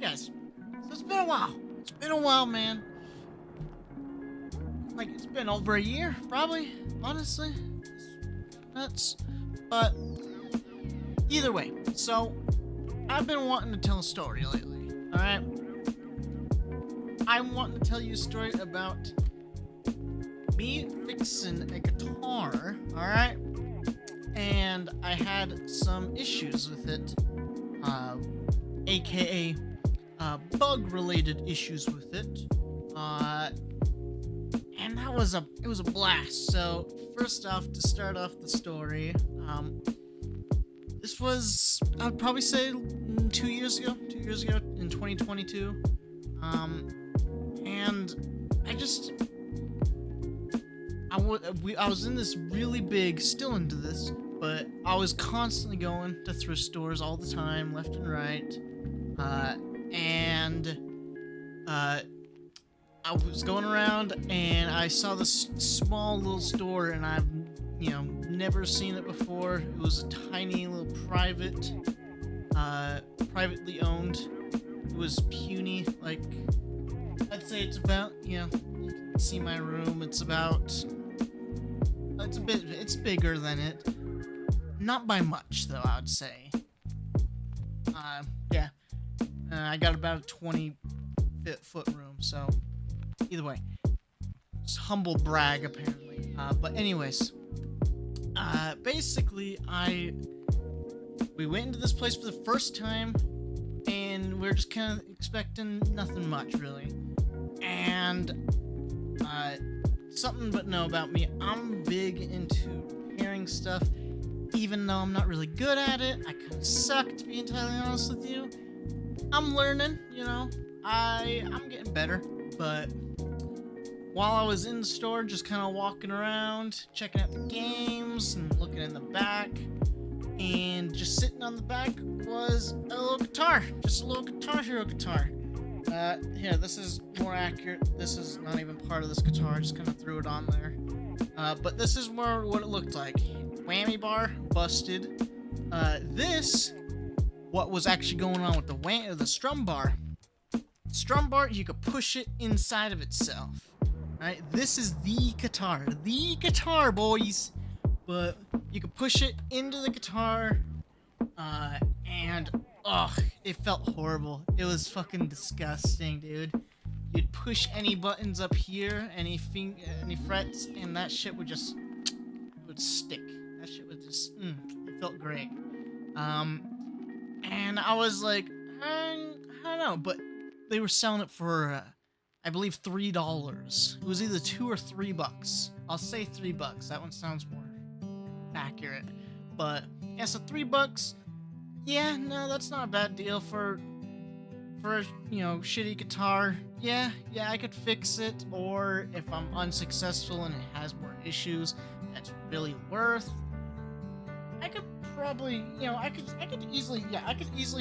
guys, so it's been a while. It's been a while, man. Like, it's been over a year, probably, honestly. It's nuts. But, either way, so, I've been wanting to tell a story lately, alright? I'm wanting to tell you a story about me fixing a guitar, alright? And I had some issues with it, aka bug-related issues with it, and it was a blast. So first off, to start off the story, this was, I'd probably say 2 years ago in 2022, and I was in this really big, still into this, but I was constantly going to thrift stores all the time, left and right, and I was going around and I saw this small little store, and I've, never seen it before. It was a tiny little privately owned. It was puny, like, I'd say it's about, you can see my room, it's bigger than it. Not by much, though, I would say. Yeah. I got about a 20-foot room, so either way. It's humble brag, apparently. But anyways, basically, we went into this place for the first time, and we are just kind of expecting nothing much, really. And, something but know about me, I'm big into repairing stuff, even though I'm not really good at it. I kind of suck, to be entirely honest with you. I'm learning, I'm getting better, but while I was in the store, just kind of walking around, checking out the games, and looking in the back, and just sitting on the back was a little guitar, just a little Guitar Hero guitar. Here, this is more accurate. This is not even part of this guitar, I just kind of threw it on there. But this is more what it looked like. Whammy bar, busted. What was actually going on with the strum bar. Strum bar, you could push it inside of itself. Right? This is the guitar, boys. But you could push it into the guitar, and it felt horrible. It was fucking disgusting, dude. You'd push any buttons up here, any frets, and that shit would stick. That shit would just, it felt great. And I was like, I don't know, but they were selling it for, I believe $3. It was either $2 or $3. I'll say $3. That one sounds more accurate. But yeah, so $3. Yeah, no, that's not a bad deal for a, shitty guitar. Yeah, I could fix it. Or if I'm unsuccessful and it has more issues, that's really worth. I could probably, I could easily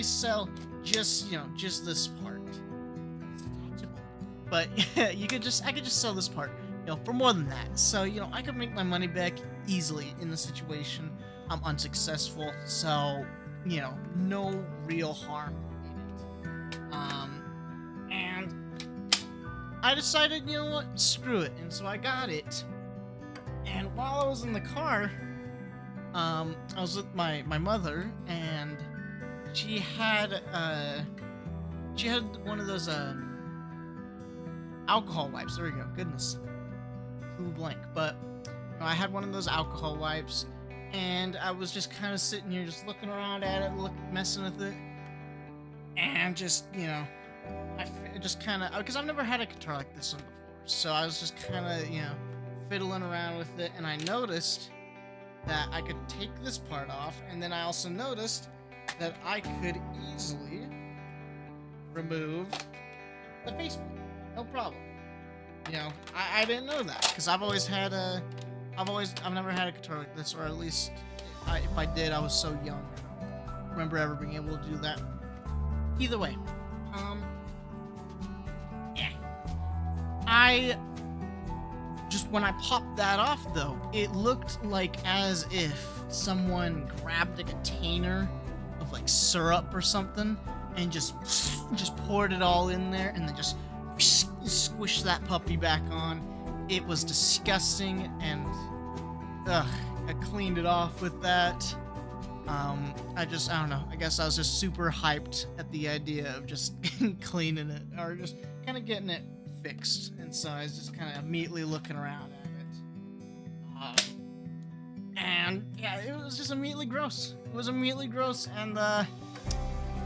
sell just this part. But I could just sell this part, for more than that. So, I could make my money back easily in the situation. I'm unsuccessful, so, no real harm in it. And I decided, what, screw it. And so I got it. And while I was in the car, I was with my mother, and she had one of those alcohol wipes. There we go. Goodness, who blank? But I had one of those alcohol wipes, and I was just kind of sitting here, just looking around at it, messing with it, and just I just kind of, because I've never had a guitar like this one before, so I was just kind of fiddling around with it, and I noticed that I could take this part off, and then I also noticed that I could easily remove the faceplate. No problem. I didn't know that, because I've never had a guitar like this, or at least, if I did, I was so young. I don't remember ever being able to do that. Either way, when I popped that off, though, it looked like as if someone grabbed a container of, like, syrup or something and just poured it all in there, and then just squished that puppy back on. It was disgusting, and I cleaned it off with that. I don't know. I guess I was just super hyped at the idea of just cleaning it, or just kind of getting it fixed. And so I was just kind of immediately looking around at it. And yeah, it was just immediately gross. It was immediately gross, and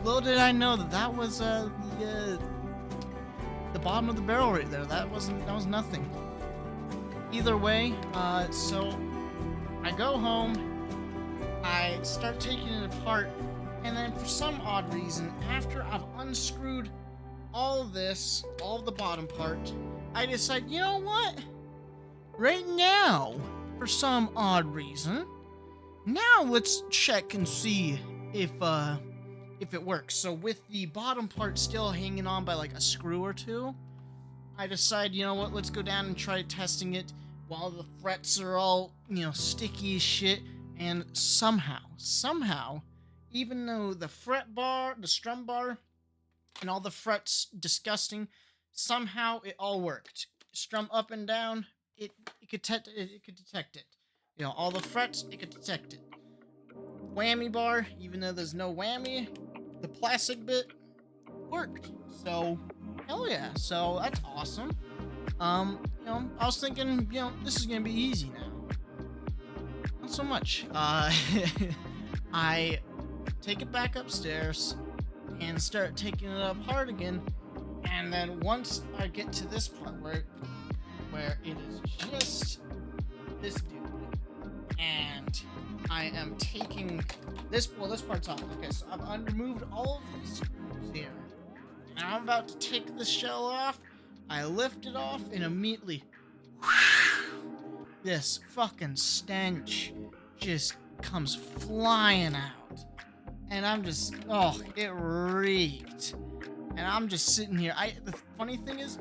little did I know that was the bottom of the barrel right there. That was nothing. Either way, so I go home. I start taking it apart, and then for some odd reason, after I've unscrewed all of this, all of the bottom part, I decide, you know what? Right now, for some odd reason, now let's check and see if it works. So with the bottom part still hanging on by like a screw or two, I decide, you know what? Let's go down and try testing it while the frets are all, sticky as shit. And somehow, even though the fret bar, the strum bar, and all the frets disgusting, somehow it all worked. Strum up and down, it could detect it. All the frets, it could detect it. Whammy bar, even though there's no whammy, the plastic bit worked. So, hell yeah. So that's awesome. I was thinking, this is gonna be easy now. Not so much. I take it back upstairs and start taking it apart again, and then once I get to this part where it is just this dude, and I am taking this part's off. Okay, so I've removed all of these screws here, and I'm about to take the shell off. I lift it off, and immediately this fucking stench just comes flying out. And I'm just, it reeked. And I'm just sitting here. The funny thing is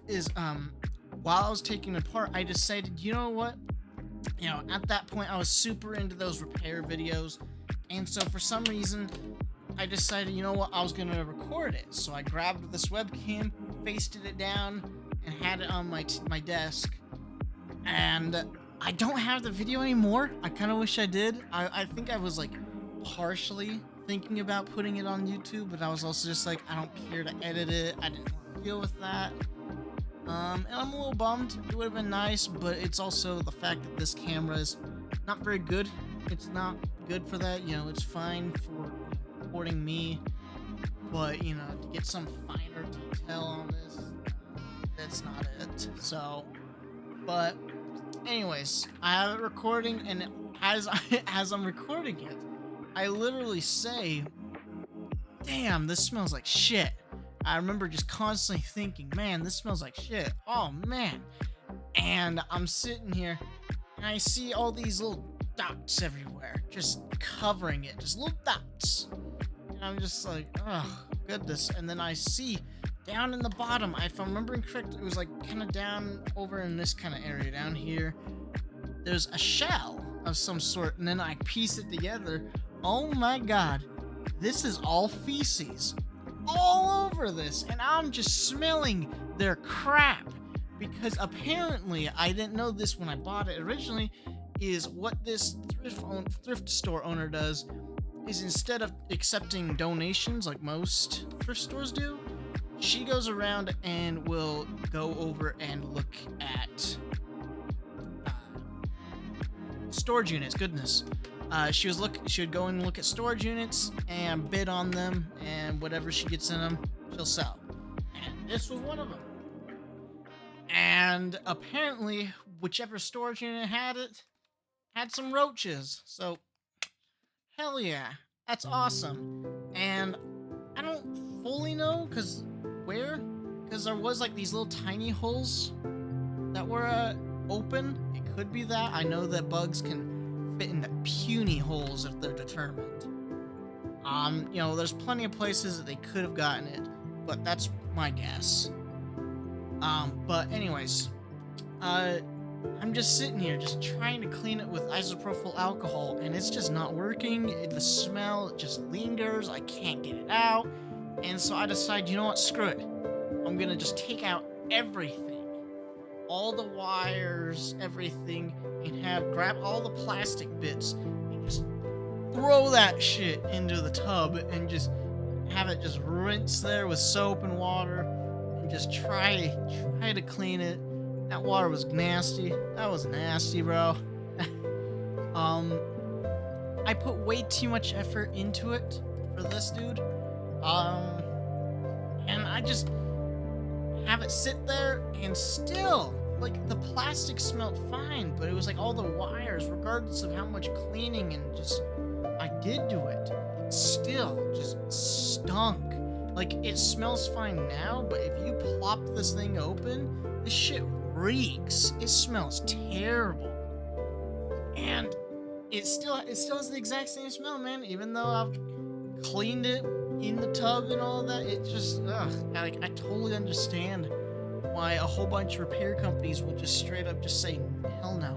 while I was taking it apart, I decided, you know what? At that point, I was super into those repair videos. And so for some reason, I decided, you know what? I was going to record it. So I grabbed this webcam, pasted it down, and had it on my desk. And I don't have the video anymore. I kind of wish I did. I think I was like partially thinking about putting it on YouTube, but I was also just like, I don't care to edit it. I didn't want to deal with that. And I'm a little bummed. It would have been nice, but it's also the fact that this camera is not very good. It's not good for that. It's fine for recording me, but to get some finer detail on this, that's not it. So, but anyways, I have it recording, and as I'm recording it, I literally say, damn, this smells like shit. I remember just constantly thinking, man, this smells like shit. Oh, man. And I'm sitting here, and I see all these little dots everywhere, just covering it, just little dots. And I'm just like, oh, goodness. And then I see down in the bottom, if I'm remembering correct, it was like kind of down over in this kind of area down here. There's a shell of some sort, and then I piece it together. Oh my god, this is all feces all over this, and I'm just smelling their crap, because apparently, I didn't know this when I bought it originally, is what this thrift store owner does is, instead of accepting donations like most thrift stores do, she goes around and will go over and look at storage units. Goodness. She would go and look at storage units and bid on them, and whatever she gets in them, she'll sell. And this was one of them. And apparently, whichever storage unit had it, had some roaches. So, hell yeah. That's awesome. And I don't fully know, because there was like these little tiny holes that were open. It could be that. I know that bugs can fit into puny holes if they're determined. There's plenty of places that they could have gotten it, but that's my guess. But anyways, I'm just sitting here just trying to clean it with isopropyl alcohol, and it's just not working. The smell just lingers. I can't get it out. And so I decided, you know what, screw it. I'm gonna just take out everything. All the wires, everything, and grab all the plastic bits and just throw that shit into the tub and just have it just rinse there with soap and water and just try to clean it. That water was nasty. That was nasty, bro. um I put way too much effort into it for this dude. Um and I just have it sit there, and still, like, the plastic smelled fine, but it was like all the wires, regardless of how much cleaning and just I did to it, it still just stunk. Like, it smells fine now, but if you plop this thing open, this shit reeks. It smells terrible. And it still has the exact same smell, man, even though I've cleaned it in the tub and all that. It just, like, I totally understand why a whole bunch of repair companies will just straight up just say, hell no,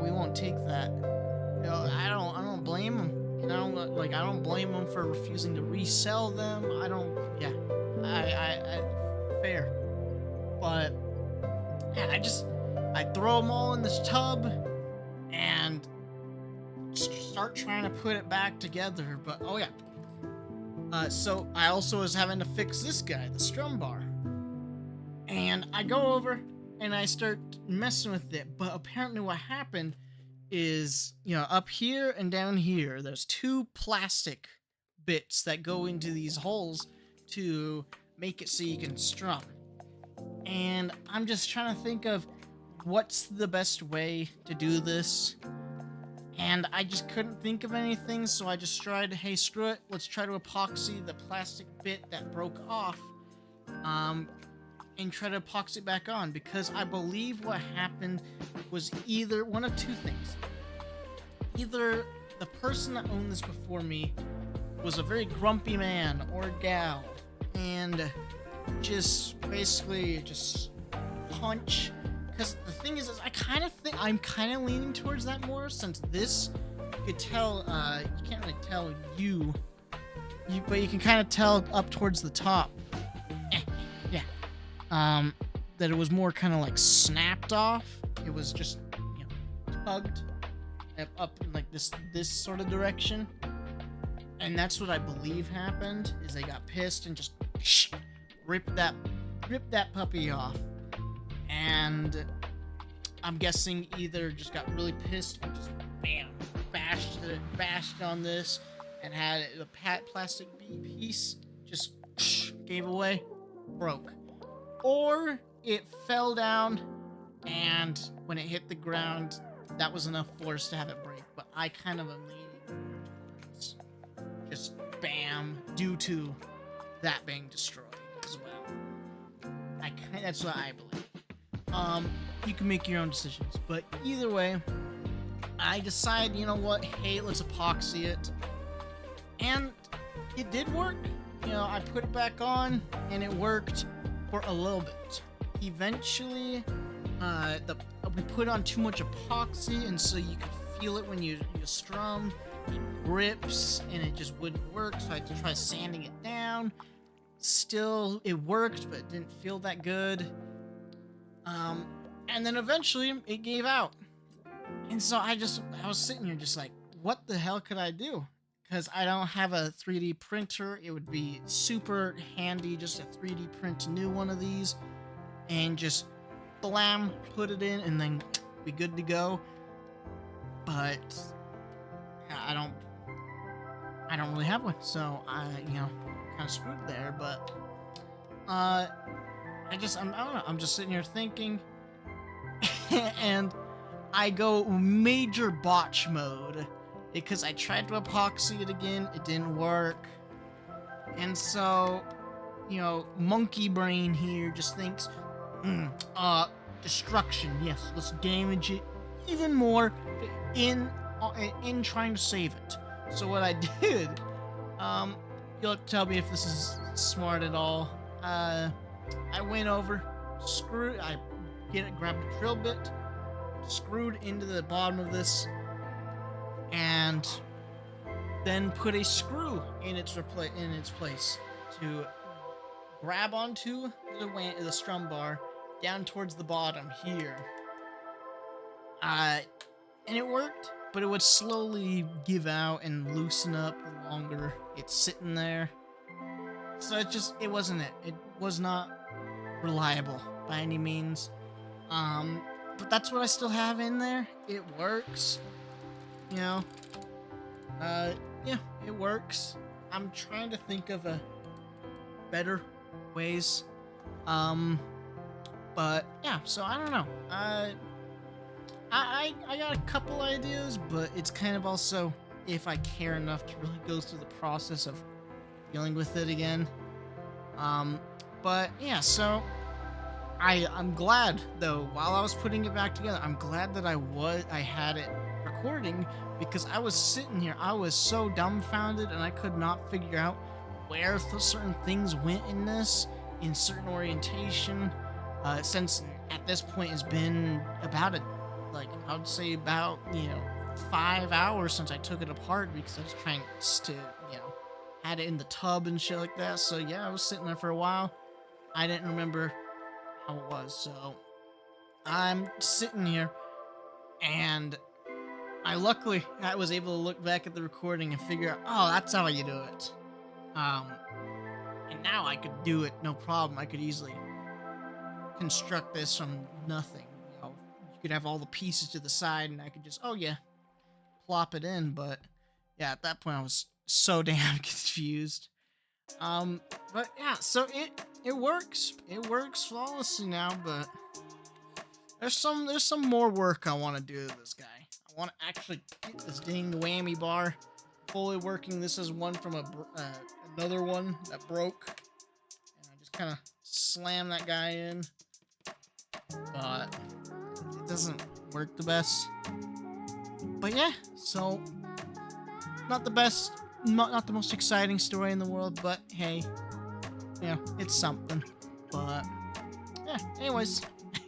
we won't take that. You know, I don't blame them. And I don't blame them for refusing to resell them. I fair. But yeah, I throw them all in this tub and start trying to put it back together. But oh yeah. So I also was having to fix this guy, the strum bar. And I go over and I start messing with it. But apparently what happened is, up here and down here, there's two plastic bits that go into these holes to make it so you can strum. And I'm just trying to think of what's the best way to do this. And I just couldn't think of anything, so I just tried, hey, screw it, let's try to epoxy the plastic bit that broke off, and try to epoxy it back on, because I believe what happened was either one of two things. Either the person that owned this before me was a very grumpy man or gal, and just basically just punch. Because the thing is I kind of think I'm kind of leaning towards that more, since this, you could tell, you can't really tell but you can kind of tell up towards the top, that it was more kind of like snapped off. It was just, tugged up in like this sort of direction, and that's what I believe happened. Is they got pissed and just ripped that puppy off. And I'm guessing either just got really pissed and just bam, bashed on this, and had the plastic piece just gave away, broke. Or it fell down, and when it hit the ground, that was enough force to have it break. But I kind of am leaning towards just bam, due to that being destroyed as well. That's what I believe. You can make your own decisions, but either way, I decide, you know what, hey, let's epoxy it. And it did work. I put it back on, and it worked for a little bit. Eventually, we put on too much epoxy, and so you could feel it when you strum. It grips, and it just wouldn't work, so I had to try sanding it down. Still, it worked, but it didn't feel that good. And then eventually it gave out. And so I was sitting here just like, what the hell could I do? Because I don't have a 3D printer. It would be super handy just to 3D print a new one of these and just blam, put it in, and then be good to go. But I don't really have one, so I kind of screwed there. But I don't know. I'm just sitting here thinking, and I go major botch mode because I tried to epoxy it again. It didn't work. And so, monkey brain here just thinks, destruction. Yes, let's damage it even more in trying to save it. So what I did, you'll tell me if this is smart at all. I went over, grabbed a drill bit, screwed into the bottom of this, and then put a screw in its place to grab onto the strum bar down towards the bottom here. And it worked, but it would slowly give out and loosen up the longer it's sitting there. So it wasn't it. It was not reliable by any means. But that's what I still have in there. It works. You know. Yeah, it works. I'm trying to think of a better ways. But yeah, so I don't know. I got a couple ideas, but it's kind of also if I care enough to really go through the process of dealing with it again. But yeah, so I'm glad though. While I was putting it back together, I'm glad that I had it recording, because I was sitting here, I was so dumbfounded, and I could not figure out where certain things went in this, in certain orientation. Since at this point it's been about I would say about 5 hours since I took it apart, because I was trying to had it in the tub and shit like that. So yeah, I was sitting there for a while. I didn't remember how it was, so I'm sitting here, and I was able to look back at the recording and figure out, oh, that's how you do it. And now I could do it no problem. I could easily construct this from nothing. You could have all the pieces to the side, and I could just, plop it in. But yeah, at that point I was so damn confused. But yeah, so it works. It works flawlessly now, but there's some more work I want to do to this guy. I want to actually get this dang whammy bar fully working. This is one from another one that broke, and I just kind of slammed that guy in, but it doesn't work the best. But yeah, so not the best, not the most exciting story in the world, but hey, it's something. But yeah, anyways,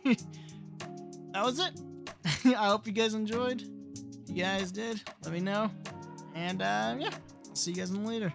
that was it. I hope you guys enjoyed. If you guys did, let me know. And yeah, see you guys in later.